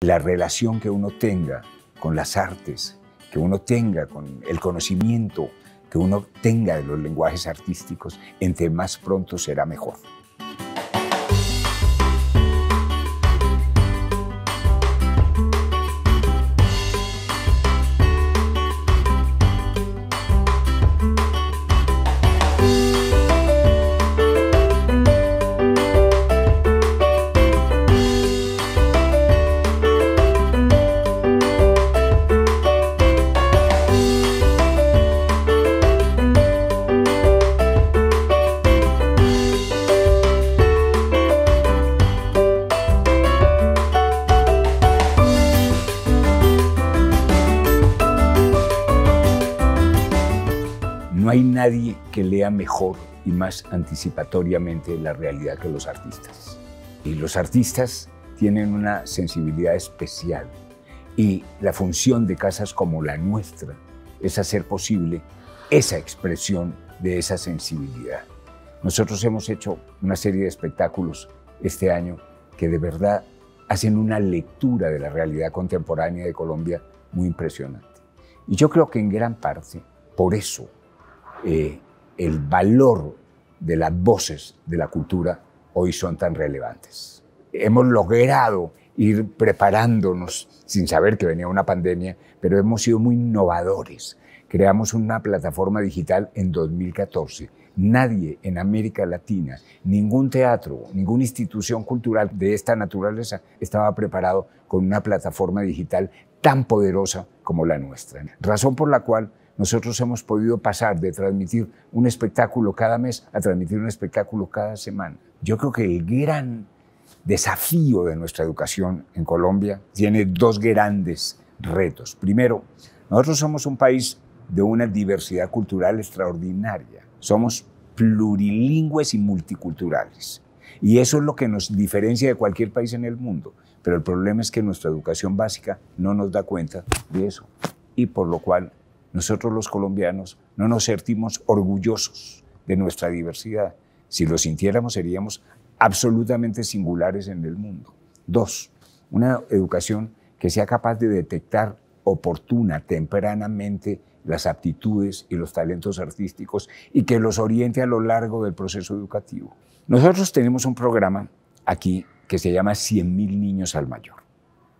La relación que uno tenga con las artes, que uno tenga con el conocimiento, que uno tenga de los lenguajes artísticos, entre más pronto será mejor. No hay nadie que lea mejor y más anticipatoriamente la realidad que los artistas. Y los artistas tienen una sensibilidad especial y la función de casas como la nuestra es hacer posible esa expresión de esa sensibilidad. Nosotros hemos hecho una serie de espectáculos este año que de verdad hacen una lectura de la realidad contemporánea de Colombia muy impresionante. Y yo creo que en gran parte por eso el valor de las voces de la cultura hoy son tan relevantes. Hemos logrado ir preparándonos sin saber que venía una pandemia, pero hemos sido muy innovadores. Creamos una plataforma digital en 2014. Nadie en América Latina, ningún teatro, ninguna institución cultural de esta naturaleza estaba preparado con una plataforma digital tan poderosa como la nuestra. Razón por la cual nosotros hemos podido pasar de transmitir un espectáculo cada mes a transmitir un espectáculo cada semana. Yo creo que el gran desafío de nuestra educación en Colombia tiene dos grandes retos. Primero, nosotros somos un país de una diversidad cultural extraordinaria. Somos plurilingües y multiculturales. Y eso es lo que nos diferencia de cualquier país en el mundo. Pero el problema es que nuestra educación básica no nos da cuenta de eso. Y por lo cual nosotros los colombianos no nos sentimos orgullosos de nuestra diversidad. Si lo sintiéramos, seríamos absolutamente singulares en el mundo. Dos, una educación que sea capaz de detectar oportuna, tempranamente, las aptitudes y los talentos artísticos y que los oriente a lo largo del proceso educativo. Nosotros tenemos un programa aquí que se llama 100.000 niños al mayor,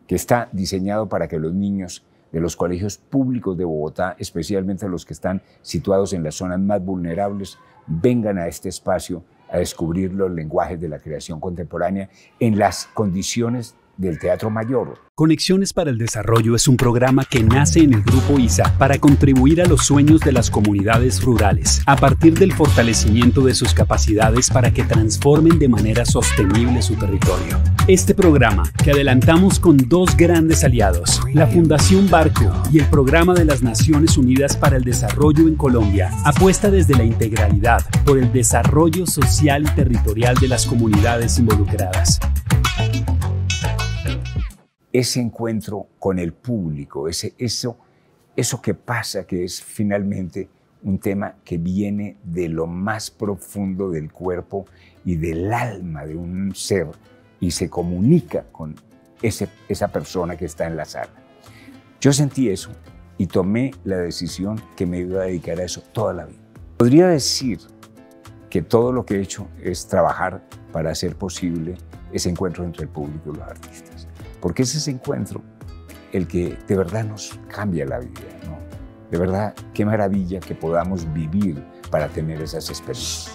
que está diseñado para que los niños de los colegios públicos de Bogotá, especialmente los que están situados en las zonas más vulnerables, vengan a este espacio a descubrir los lenguajes de la creación contemporánea en las condiciones del Teatro Mayor. Conexiones para el Desarrollo es un programa que nace en el Grupo ISA para contribuir a los sueños de las comunidades rurales, a partir del fortalecimiento de sus capacidades para que transformen de manera sostenible su territorio. Este programa, que adelantamos con dos grandes aliados, la Fundación Barco y el Programa de las Naciones Unidas para el Desarrollo en Colombia, apuesta desde la integralidad por el desarrollo social y territorial de las comunidades involucradas. Ese encuentro con el público, eso que pasa, que es finalmente un tema que viene de lo más profundo del cuerpo y del alma de un ser y se comunica con esa persona que está en la sala. Yo sentí eso y tomé la decisión que me iba a dedicar a eso toda la vida. Podría decir que todo lo que he hecho es trabajar para hacer posible ese encuentro entre el público y los artistas. Porque es ese encuentro el que de verdad nos cambia la vida, ¿no? De verdad, qué maravilla que podamos vivir para tener esas experiencias.